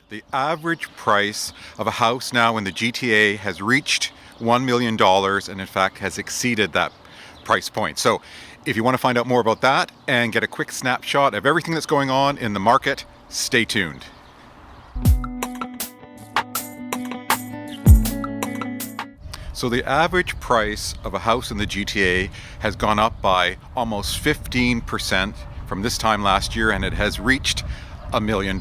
The average price of a house now in the GTA has reached $1 million and in fact has exceeded that price point. So if you want to find out more about that and get a quick snapshot of everything that's going on in the market, stay tuned. So the average price of a house in the GTA has gone up by almost 15% from this time last year, and it has reached $1 million.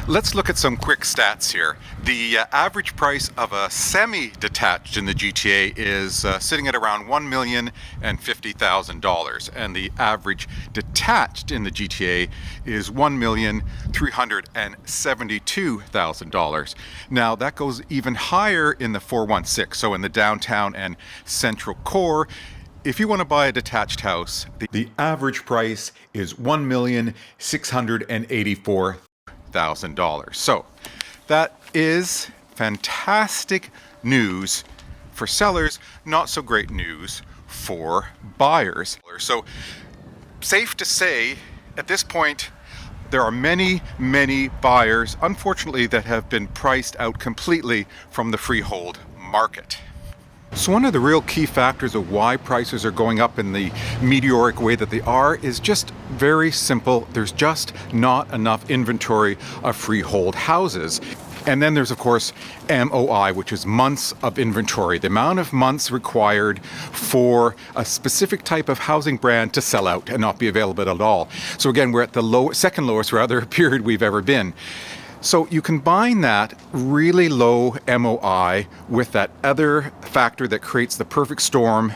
Let's look at some quick stats here. The average price of a semi-detached in the GTA is sitting at around $1,050,000, and the average detached in the GTA is $1,372,000. Now that goes even higher in the 416, so in the downtown and central core. If you want to buy a detached house, the average price is $1,684,000. So that is fantastic news for sellers, not so great news for buyers. So safe to say, at this point, there are many buyers, unfortunately, that have been priced out completely from the freehold market. So one of the real key factors of why prices are going up in the meteoric way that they are is just very simple. There's just not enough inventory of freehold houses. And then there's, of course, MOI, which is months of inventory, the amount of months required for a specific type of housing brand to sell out and not be available at all. So again, we're at the second lowest period we've ever been. So you combine that really low MOI with that other factor that creates the perfect storm,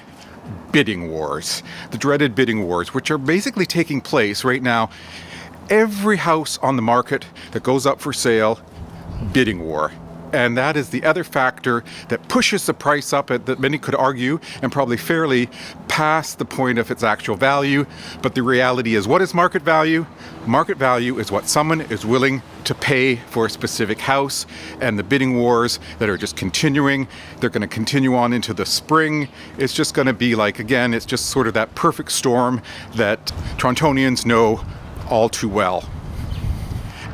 bidding wars, the dreaded bidding wars, which are basically taking place right now. Every house on the market that goes up for sale, bidding war. And that is the other factor that pushes the price up that many could argue and probably fairly past the point of its actual value. But the reality is, what is market value? Market value is what someone is willing to pay for a specific house, and the bidding wars that are just continuing, they're going to continue on into the spring. It's just going to be like, again, it's just sort of that perfect storm that Torontonians know all too well.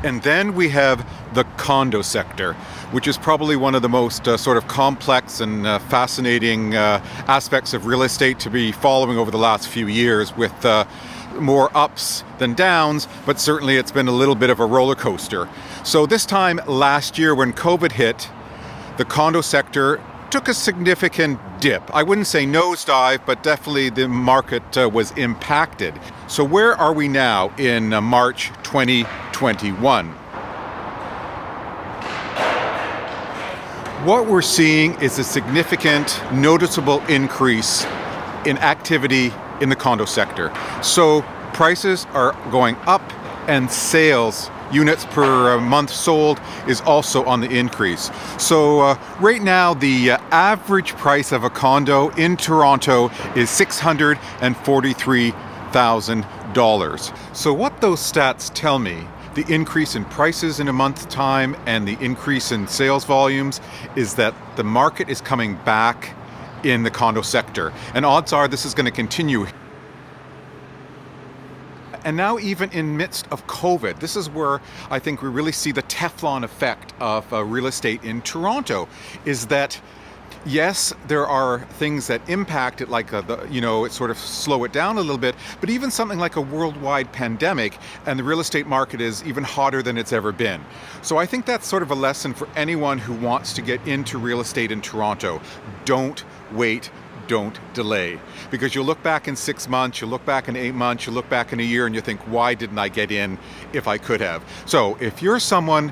And then we have the condo sector, which is probably one of the most sort of complex and fascinating aspects of real estate to be following over the last few years, with more ups than downs, but certainly it's been a little bit of a roller coaster. So this time last year when COVID hit, the condo sector took a significant dip. I wouldn't say nosedive, but definitely the market was impacted. So where are we now in March 2021? What we're seeing is a significant, noticeable increase in activity in the condo sector. So prices are going up, and sales, units per month sold, is also on the increase. So right now, the average price of a condo in Toronto is $643,000. So what those stats tell me, the increase in prices in a month's time and the increase in sales volumes, is that the market is coming back in the condo sector. And odds are this is going to continue. And now, even in midst of COVID, this is where I think we really see the teflon effect of real estate in Toronto, is that yes, there are things that impact it, like it sort of slow it down a little bit, but even something like a worldwide pandemic, and the real estate market is even hotter than it's ever been. So I think that's sort of a lesson for anyone who wants to get into real estate in Toronto. Don't wait. Don't delay, because you'll look back in 6 months, you'll look back in 8 months, you'll look back in a year, and you think, why didn't I get in if I could have? So if you're someone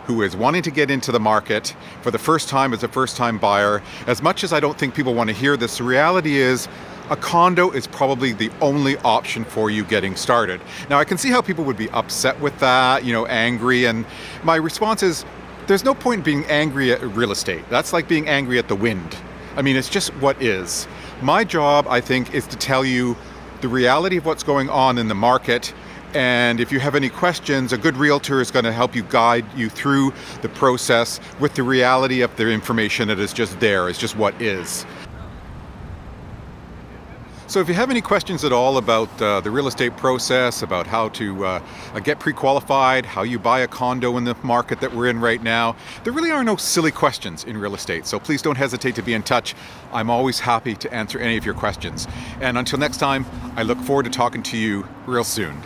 who is wanting to get into the market for the first time as a first-time buyer, as much as I don't think people want to hear this, the reality is a condo is probably the only option for you getting started. Now, I can see how people would be upset with that, angry, and my response is, there's no point in being angry at real estate. That's like being angry at the wind. I mean, it's just what is. My job, I think, is to tell you the reality of what's going on in the market. And if you have any questions, a good realtor is going to help you guide you through the process with the reality of the information that is just there. It's just what is. So if you have any questions at all about the real estate process, about how to get pre-qualified, how you buy a condo in the market that we're in right now, there really are no silly questions in real estate. So please don't hesitate to be in touch. I'm always happy to answer any of your questions. And until next time, I look forward to talking to you real soon.